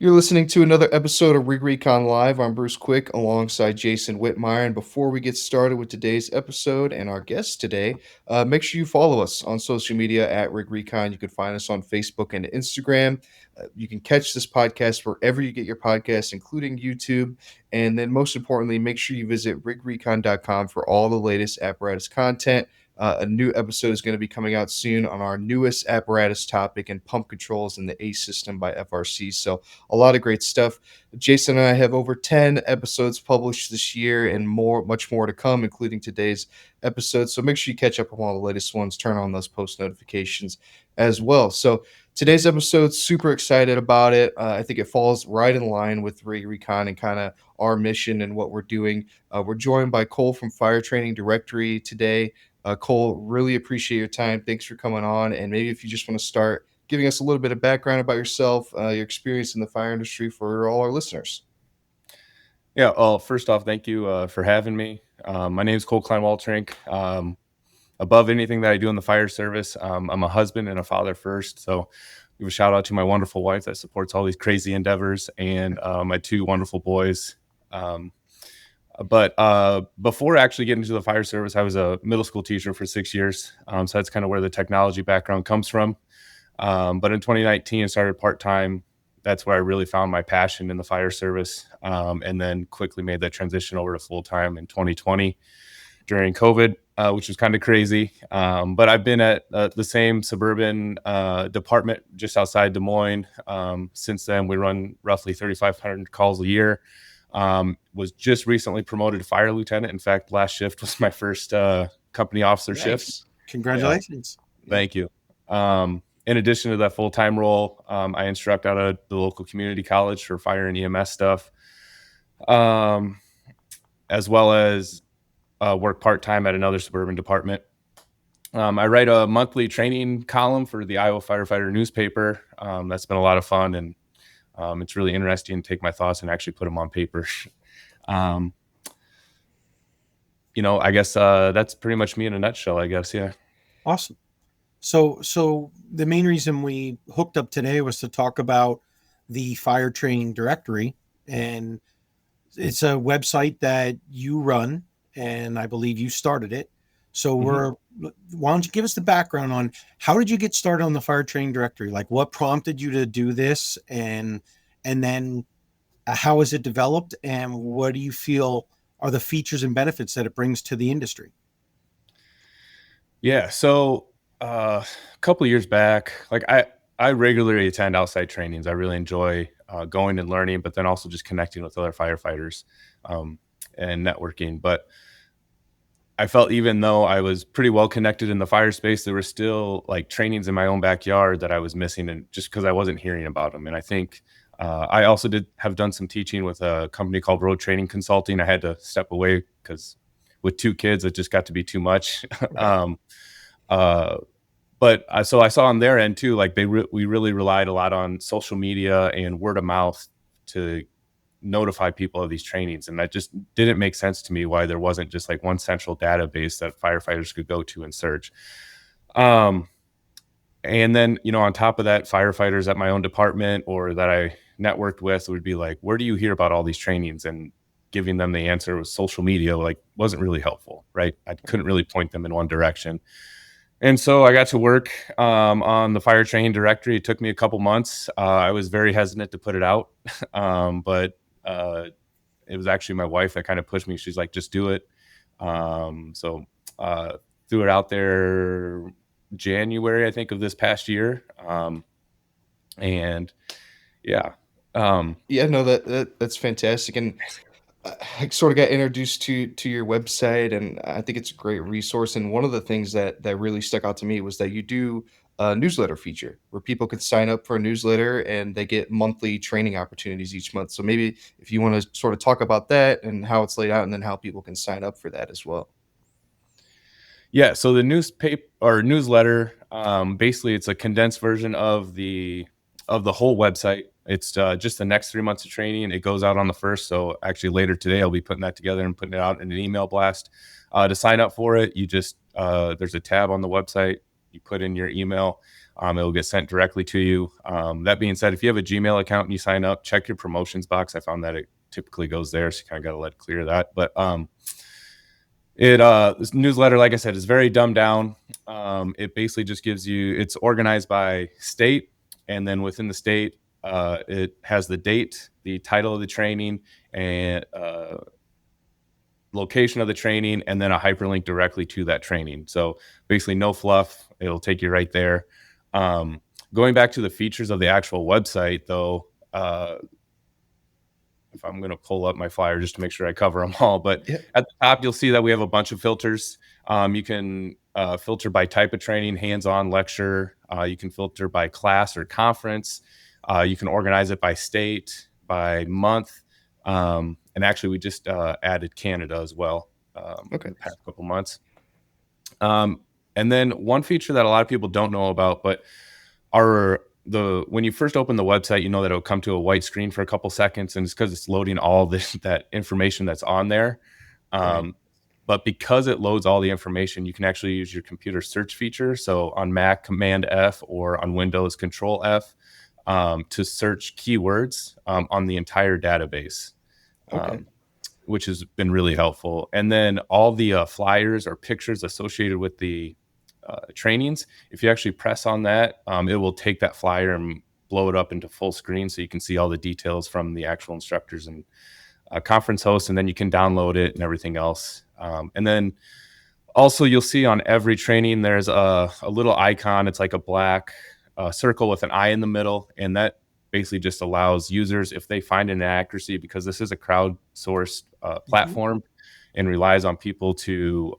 You're listening to another episode of Rig Recon Live. I'm Bruce Quick alongside Jason Whitmire. And before we get started with today's episode and our guest today, make sure you follow us on social media at Rig Recon. You can find us on Facebook and Instagram. You can catch this podcast wherever you get your podcasts, including YouTube. And then, most importantly, make sure you visit rigrecon.com for all the latest apparatus content. A new episode is going to be coming out soon on our newest apparatus topic and pump controls in the ACE system by FRC. So, a lot of great stuff. Jason and I have over 10 episodes published this year and much more to come, including today's episode. So make sure you catch up on all the latest ones, turn on those post notifications as well. So today's episode, super excited about it. I think it falls right in line with Recon and kind of our mission and what we're doing. We're joined by Cole from Fire Training Directory today. Cole, really appreciate your time. Thanks for coming on. And maybe if you just want to start giving us a little bit of background about yourself, your experience in the fire industry for all our listeners. Yeah, well, first off, thank you for having me. My name is Cole Klein-Waltrink. Above anything that I do in the fire service, I'm a husband and a father first. So give a shout out to my wonderful wife that supports all these crazy endeavors and my two wonderful boys. But before actually getting into the fire service, I was a middle school teacher for 6 years. So that's kind of where the technology background comes from. But in 2019, I started part-time. That's where I really found my passion in the fire service, and then quickly made that transition over to full-time in 2020 during COVID, which was kind of crazy. But I've been at the same suburban department just outside Des Moines. Since then, we run roughly 3,500 calls a year. Was just recently promoted to fire lieutenant. In fact, last shift was my first company officer shift. Congratulations. Thank you. In addition to that full-time role, I instruct out of the local community college for fire and EMS stuff, as well as work part-time at another suburban department. I write a monthly training column for the Iowa Firefighter newspaper. That's been a lot of fun, and it's really interesting to take my thoughts and actually put them on paper. I guess that's pretty much me in a nutshell, I guess. Yeah. Awesome. So the main reason we hooked up today was to talk about the Fire Training Directory, and it's a website that you run, and I believe you started it. So why don't you give us the background on how did you get started on the Fire Training Directory? Like, what prompted you to do this, and then how is it developed, and what do you feel are the features and benefits that it brings to the industry? Yeah. So a couple of years back, like I regularly attend outside trainings. I really enjoy going and learning, but then also just connecting with other firefighters and networking. But I felt even though I was pretty well connected in the fire space, there were still like trainings in my own backyard that I was missing, and just because I wasn't hearing about them. And I think I also have done some teaching with a company called Road Training Consulting. I had to step away because with 2 kids, it just got to be too much. So I saw on their end too, like we really relied a lot on social media and word of mouth to notify people of these trainings. And that just didn't make sense to me why there wasn't just like one central database that firefighters could go to and search. And then, on top of that, firefighters at my own department or that I networked with would be like, where do you hear about all these trainings? And giving them the answer with social media, like, wasn't really helpful, right? I couldn't really point them in one direction. And so I got to work on the Fire Training Directory. It took me a couple months. I was very hesitant to put it out, but it was actually my wife that kind of pushed me. She's like, just do it. So threw it out there January, I think, of this past year. And yeah. No, that's fantastic. And I sort of got introduced to your website, and I think it's a great resource. And one of the things that really stuck out to me was that you do a newsletter feature where people could sign up for a newsletter and they get monthly training opportunities each month. So maybe if you want to sort of talk about that and how it's laid out, and then how people can sign up for that as well. Yeah. So the newspaper or newsletter, basically, it's a condensed version of the whole website. It's just the next 3 months of training. It goes out on the 1st. So actually later today, I'll be putting that together and putting it out in an email blast. To sign up for it, you just there's a tab on the website. You put in your email. It'll get sent directly to you. That being said, if you have a Gmail account and you sign up, check your promotions box. I found that it typically goes there, so you kind of got to let it clear that. But this newsletter, like I said, is very dumbed down. It basically just gives you, it's organized by state, and then within the state, it has the date, the title of the training, and location of the training, and then a hyperlink directly to that training. So basically no fluff. It'll take you right there. Going back to the features of the actual website, though, if I'm going to pull up my flyer just to make sure I cover them all, but Yeah. at the top, you'll see that we have a bunch of filters. You can filter by type of training, hands-on, lecture. You can filter by class or conference. You can organize it by state, by month. And actually, we just added Canada as well in the past couple months. And then one feature that a lot of people don't know about, but when you first open the website, you know that it'll come to a white screen for a couple seconds, and it's because it's loading all that information that's on there. Right. But because it loads all the information, you can actually use your computer search feature. So on Mac, Command F, or on Windows, Control F, to search keywords on the entire database, which has been really helpful. And then all the flyers or pictures associated with the trainings, if you actually press on that, it will take that flyer and blow it up into full screen, so you can see all the details from the actual instructors and conference hosts, and then you can download it and everything else. And then also you'll see on every training there's a little icon. It's like a black circle with an eye in the middle, and that basically just allows users, if they find an inaccuracy, because this is a crowdsourced platform and relies on people to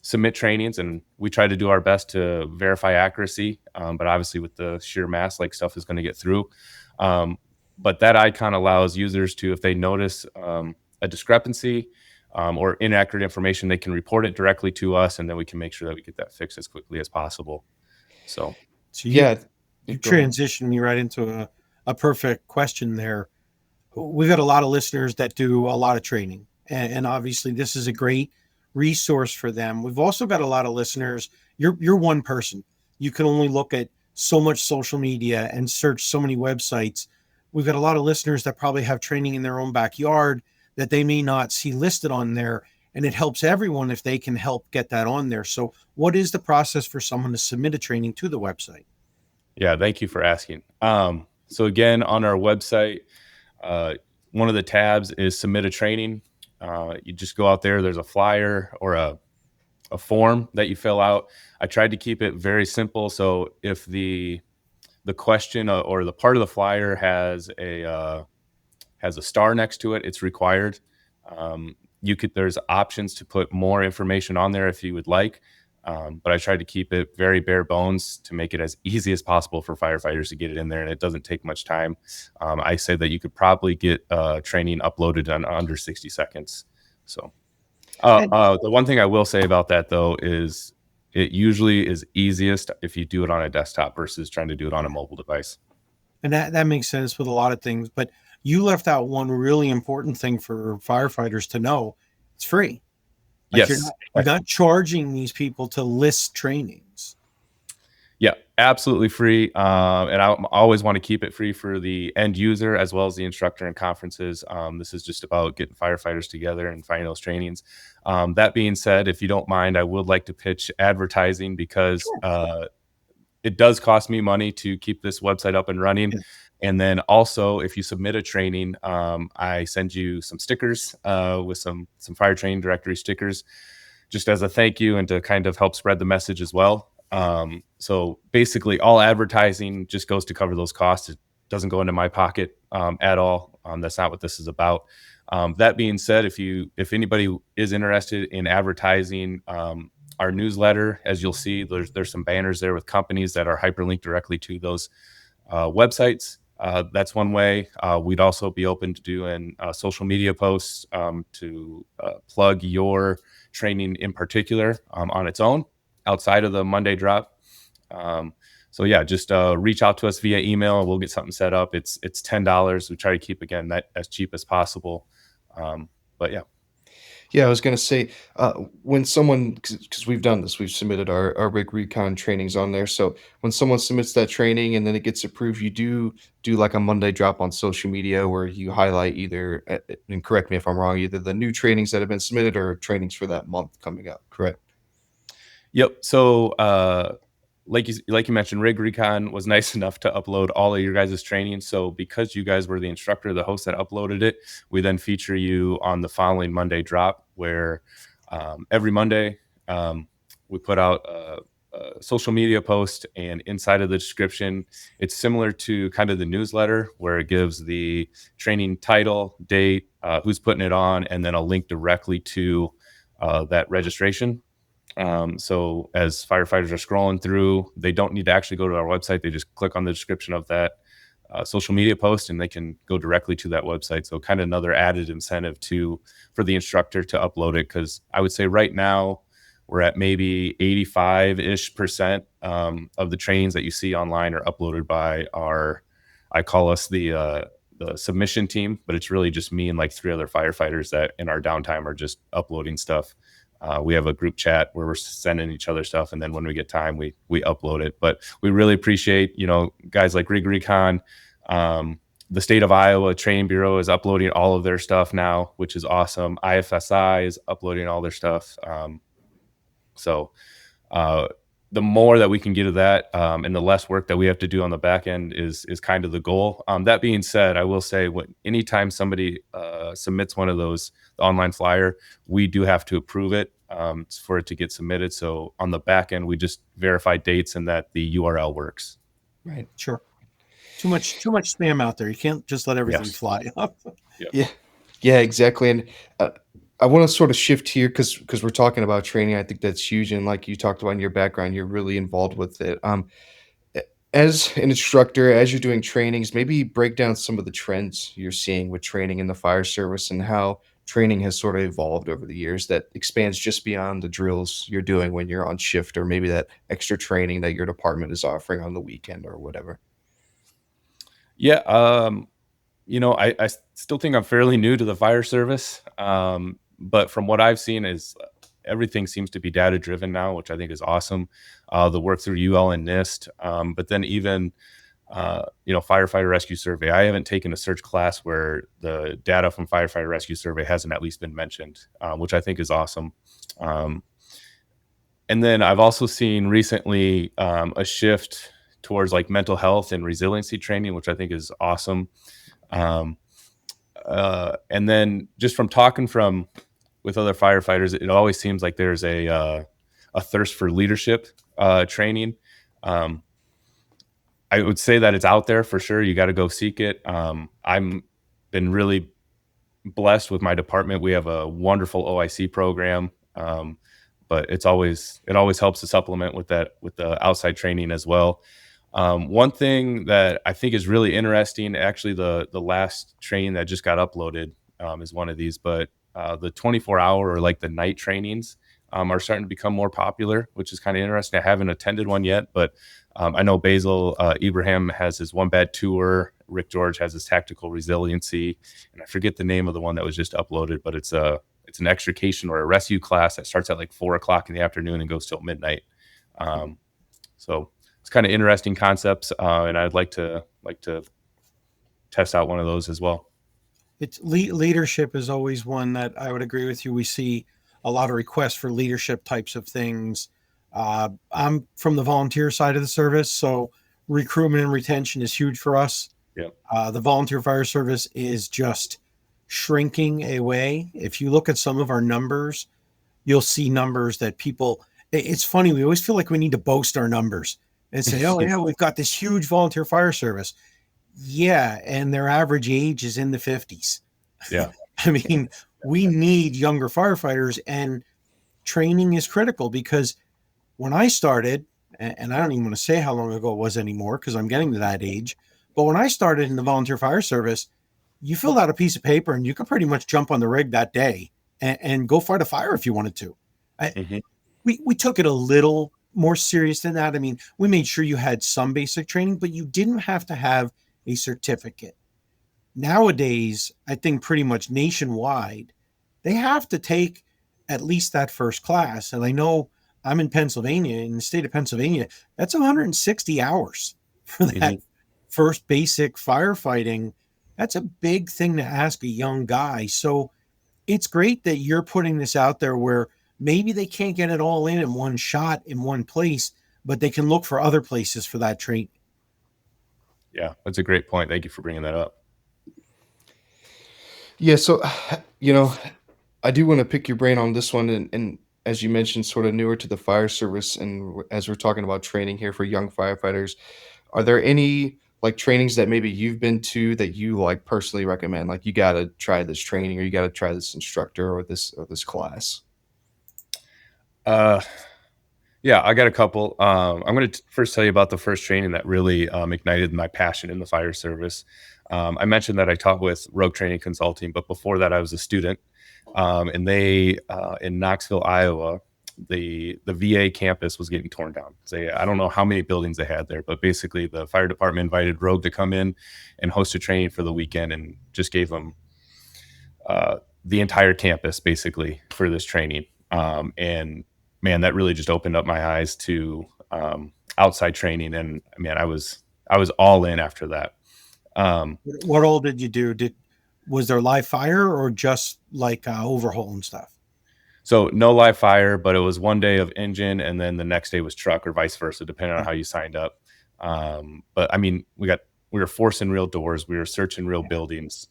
submit trainings, and we try to do our best to verify accuracy, but obviously with the sheer mass, like, stuff is going to get through. But that icon allows users to, if they notice a discrepancy or inaccurate information, they can report it directly to us, and then we can make sure that we get that fixed as quickly as possible. So you transitioned me right into a perfect question there. We've got a lot of listeners that do a lot of training, and obviously this is a great resource for them. We've also got a lot of listeners. You're one person. You can only look at so much social media and search so many websites. We've got a lot of listeners that probably have training in their own backyard that they may not see listed on there, and it helps everyone if they can help get that on there. So what is the process for someone to submit a training to the website? Yeah, thank you for asking. So again, on our website, one of the tabs is submit a training. You just go out there, there's a flyer or a form that you fill out. I tried to keep it very simple. So if the question or the part of the flyer has a star next to it, it's required. There's options to put more information on there if you would like. But I tried to keep it very bare bones to make it as easy as possible for firefighters to get it in there, and it doesn't take much time. I say that you could probably get training uploaded in under 60 seconds. So the one thing I will say about that, though, is it usually is easiest if you do it on a desktop versus trying to do it on a mobile device. And that makes sense with a lot of things. But you left out one really important thing for firefighters to know. It's free. Like, yes. You're not charging these people to list trainings. Yeah, absolutely free. And I always want to keep it free for the end user as well as the instructor in conferences. This is just about getting firefighters together and finding those trainings. That being said, if you don't mind, I would like to pitch advertising, because it does cost me money to keep this website up and running. Yes. And then also, if you submit a training, I send you some stickers with some fire training directory stickers, just as a thank you and to kind of help spread the message as well. So basically, all advertising just goes to cover those costs. It doesn't go into my pocket at all. That's not what this is about. That being said, if anybody is interested in advertising our newsletter, as you'll see, there's some banners there with companies that are hyperlinked directly to those websites. That's one way. We'd also be open to doing social media posts to plug your training in particular on its own outside of the Monday drop. So yeah, just reach out to us via email and we'll get something set up. It's $10. We try to keep, again, that as cheap as possible. But yeah. Yeah, I was gonna say, when someone, because we've done this, we've submitted our rig recon trainings on there. So when someone submits that training and then it gets approved, you do like a Monday drop on social media where you highlight either, and correct me if I'm wrong, either the new trainings that have been submitted or trainings for that month coming up. Correct? Yep. So, like you mentioned, Rig Recon was nice enough to upload all of your guys' training. So, because you guys were the instructor, the host that uploaded it, we then feature you on the following Monday drop, where every Monday we put out a social media post, and inside of the description, it's similar to kind of the newsletter, where it gives the training title, date, who's putting it on, and then a link directly to that registration. So as firefighters are scrolling through, they don't need to actually go to our website. They just click on the description of that social media post, and they can go directly to that website. So kind of another added incentive to for the instructor to upload it, because I would say right now we're at maybe 85-ish% of the trainings that you see online are uploaded by our, I call us the submission team, but it's really just me and like three other firefighters that in our downtime are just uploading stuff. We have a group chat where we're sending each other stuff, and then when we get time, we upload it. But we really appreciate, guys like Rig Recon. The state of Iowa Training Bureau is uploading all of their stuff now, which is awesome. IFSI is uploading all their stuff. So uh, the more that we can get of that, and the less work that we have to do on the back end is kind of the goal. That being said, I will say, anytime somebody submits one of those, the online flyer, we do have to approve it for it to get submitted. So on the back end, we just verify dates and that the URL works. Right. Sure. Too much spam out there. You can't just let everything Yes. fly up. Yep. Yeah. Yeah, exactly. And I want to sort of shift here because we're talking about training. I think that's huge. And like you talked about in your background, you're really involved with it. A- as an instructor, as you're doing trainings, maybe break down some of the trends you're seeing with training in the fire service and how training has sort of evolved over the years that expands just beyond the drills you're doing when you're on shift, or maybe that extra training that your department is offering on the weekend or whatever. Yeah. I still think I'm fairly new to the fire service. But from what I've seen is everything seems to be data driven now, which I think is awesome. The work through UL and NIST, but then even firefighter rescue survey. I haven't taken a search class where the data from firefighter rescue survey hasn't at least been mentioned, which I think is awesome. Um, and then I've also seen recently a shift towards like mental health and resiliency training, which I think is awesome. Um, and then just from talking with other firefighters, it always seems like there's a thirst for leadership training. Um, I would say that it's out there for sure. You got to go seek it. I'm been really blessed with my department. We have a wonderful OIC program, but it always helps to supplement with the outside training as well. One thing that I think is really interesting, actually, the last training that just got uploaded is one of these, but the 24-hour or like the night trainings are starting to become more popular, which is kind of interesting. I haven't attended one yet, but I know Basil Ibrahim has his One Bad Tour. Rick George has his Tactical Resiliency, and I forget the name of the one that was just uploaded, but it's an extrication or a rescue class that starts at like 4 o'clock in the afternoon and goes till midnight. So it's kind of interesting concepts, and I'd like to test out one of those as well. It's leadership is always one that I would agree with you. We see a lot of requests for leadership types of things. I'm from the volunteer side of the service, so recruitment and retention is huge for us. Yeah. The volunteer fire service is just shrinking away. If you look at some of our numbers, you'll see numbers that people. It's funny. We always feel like we need to boast our numbers and say, "Oh yeah, we've got this huge volunteer fire service." Yeah, and their average age is in the 50s. Yeah. I mean, we need younger firefighters, and training is critical because when I started, and I don't even want to say how long ago it was anymore because I'm getting to that age, but when I started in the volunteer fire service, you filled out a piece of paper and you could pretty much jump on the rig that day and go fight a fire if you wanted to. Hmm. We took it a little more serious than that. I mean, we made sure you had some basic training, but you didn't have to have a certificate. Nowadays, I think pretty much nationwide, they have to take at least that first class. And I know I'm in Pennsylvania, in the state of Pennsylvania, that's 160 hours for that Mhm. first basic firefighting. That's a big thing to ask a young guy. So it's great that you're putting this out there where maybe they can't get it all in one shot in one place, but they can look for other places for that training. Yeah, that's a great point. Thank you for bringing that up. Yeah, so you know, I do want to pick your brain on this one, and as you mentioned, sort of newer to the fire service, and as we're talking about training here for young firefighters, are there any like trainings that maybe you've been to that you like personally recommend? Like you got to try this training, or you got to try this instructor, or this class. Uh, yeah, I got a couple. I'm going to first tell you about the first training that really ignited my passion in the fire service. I mentioned that I taught with Rogue Training Consulting, but before that, I was a student. And they in Knoxville, Iowa, the VA campus was getting torn down. So I don't know how many buildings they had there, but basically the fire department invited Rogue to come in and host a training for the weekend, and just gave them the entire campus basically for this training. And man, that really just opened up my eyes to outside training. And man, I was all in after that. Um, What all did you do? Did Was there live fire or just like overhaul and stuff? so no live fire, but it was one day of engine, and then the next day was truck, or vice versa, depending on Yeah, how you signed up. But I mean, we were forcing real doors, we were searching real yeah. buildings,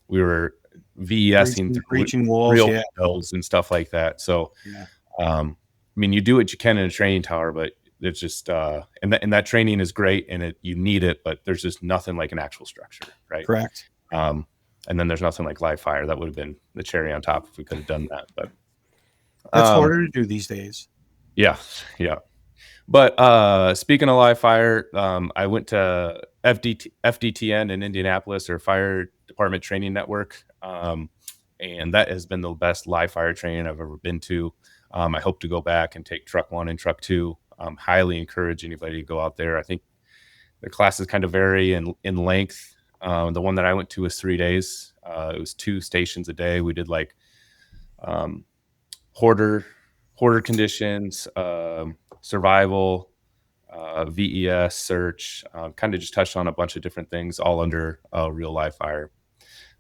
we were VESing through Breaching walls. real Yeah, windows and stuff like that. So yeah. I mean, you do what you can in a training tower, but it's just and that training is great, and you need it, but there's just nothing like an actual structure, right? Correct. Um, and then there's nothing like live fire. That would have been the cherry on top if we could have done that. But That's um, harder to do these days. yeah, yeah. But speaking of live fire, I went to FDTN in Indianapolis, or Fire Department Training Network, and that has been the best live fire training I've ever been to. I hope to go back and take truck one and truck two. Highly encourage anybody to go out there. I think the classes kind of vary in length. The one that I went to was 3 days. It was two stations a day. We did like um, hoarder hoarder conditions, survival, VES, search. Kind of just touched on a bunch of different things, all under real live fire.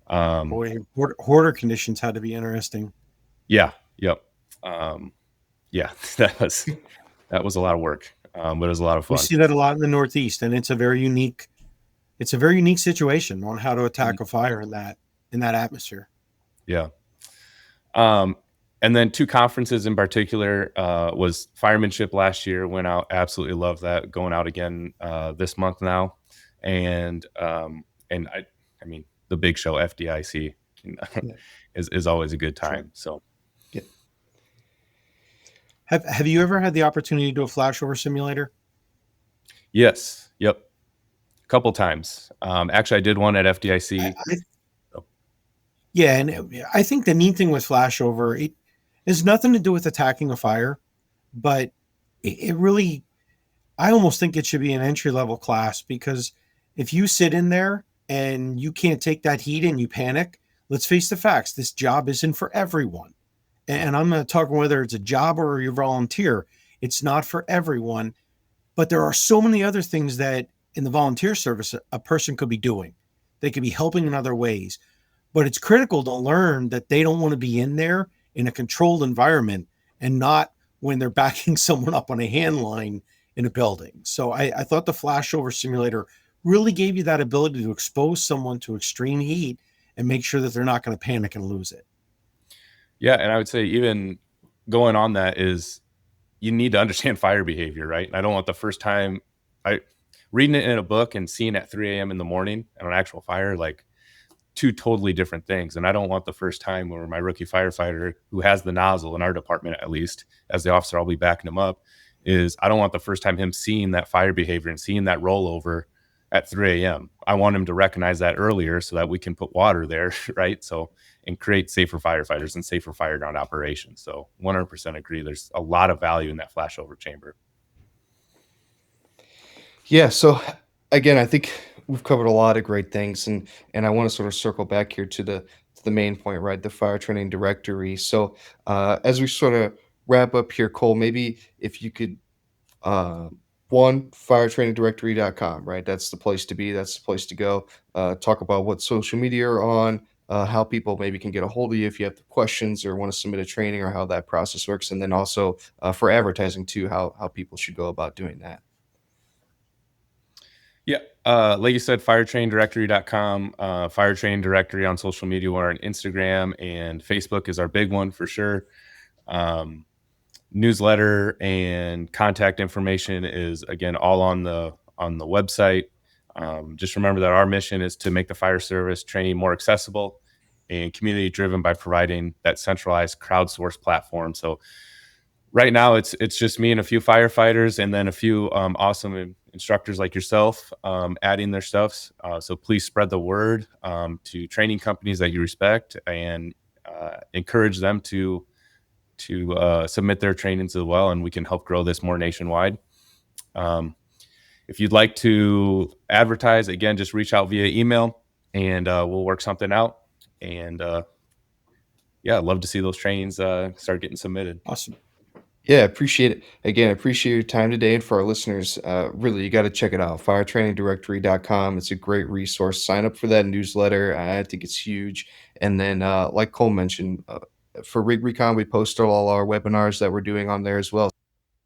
Um, Boy, hoarder conditions had to be interesting. yeah, yep, um, yeah. That was a lot of work, but it was a lot of We fun. see that a lot in the Northeast, and it's a very unique situation on how to Mhm. attack a fire in that atmosphere. Yeah. Um, and then two conferences in particular was firemanship last year. Went out, absolutely love that. Going out again this month now, and I mean the big show FDIC Yeah, is always a good Sure. time. So yeah. Have you ever had the opportunity to do a flashover simulator? yes, yep, a couple times. Actually, I did one at FDIC. I Yeah, and I think the neat thing with flashover, it has nothing to do with attacking a fire, but it really, I almost think it should be an entry level class because if you sit in there and you can't take that heat and you panic, let's face the facts, this job isn't for everyone. And I'm not talking whether it's a job or you volunteer, it's not for everyone. But there are so many other things that in the volunteer service a person could be doing. They could be helping in other ways, but it's critical to learn that they don't want to be in there in a controlled environment and not when they're backing someone up on a hand line in a building. So I thought the flashover simulator really gave you that ability to expose someone to extreme heat and make sure that they're not going to panic and lose it. Yeah, and I would say even going on that is you need to understand fire behavior, right? And I don't want the first time I reading it in a book and seeing at 3 a.m. in the morning on an actual fire, like two totally different things. And I don't want the first time where my rookie firefighter, who has the nozzle in our department, at least as the officer, I'll be backing him up, is I don't want the first time him seeing that fire behavior and seeing that rollover at 3 a.m. I want him to recognize that earlier so that we can put water there, right? So, and create safer firefighters and safer fire ground operations. So 100% agree. There's a lot of value in that flashover chamber. Yeah, so again, I think we've covered a lot of great things, and I want to sort of circle back here to the the main point, right? The fire training directory. So, as we sort of wrap up here, Cole, maybe if you could, uh, one, firetrainingdirectory.com, right? That's the place to be. That's the place to go. Talk about what social media you're on, how people maybe can get a hold of you if you have questions or want to submit a training, or how that process works. And then also for advertising too, how people should go about doing that. Yeah. Like you said, firetraindirectory.com, firetrain directory on social media. We're on Instagram and Facebook is our big one for sure. Um, Newsletter and contact information is again all on the website. Just remember that our mission is to make the fire service training more accessible and community driven by providing that centralized crowdsourced platform. So right now it's just me and a few firefighters and then a few awesome instructors like yourself adding their stuffs. So please spread the word to training companies that you respect and encourage them to submit their trainings as well, and we can help grow this more nationwide. If you'd like to advertise, again, just reach out via email, and we'll work something out. And yeah, I'd love to see those trainings start getting submitted. Awesome. Yeah, appreciate it. Again, appreciate your time today. And for our listeners, really, you got to check it out. Firetrainingdirectory.com. It's a great resource. Sign up for that newsletter. I think it's huge. And then, like Cole mentioned, for Rig Recon, we post all our webinars that we're doing on there as well.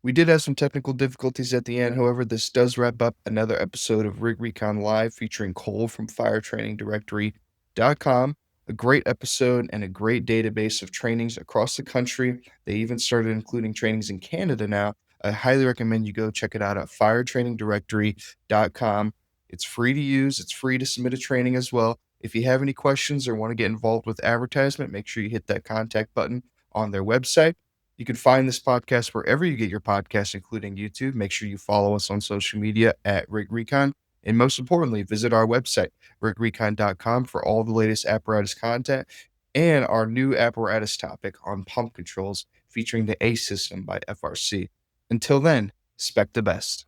We did have some technical difficulties at the end. However, this does wrap up another episode of Rig Recon Live featuring Cole from firetrainingdirectory.com. A great episode and a great database of trainings across the country. They even started including trainings in Canada now. I highly recommend you go check it out at firetrainingdirectory.com. It's free to use. It's free to submit a training as well. If you have any questions or want to get involved with advertisement, make sure you hit that contact button on their website. You can find this podcast wherever you get your podcasts, including YouTube. Make sure you follow us on social media at Rig Recon. And most importantly, visit our website, rigrecon.com, for all the latest apparatus content and our new apparatus topic on pump controls featuring the A system by FRC. Until then, spec the best.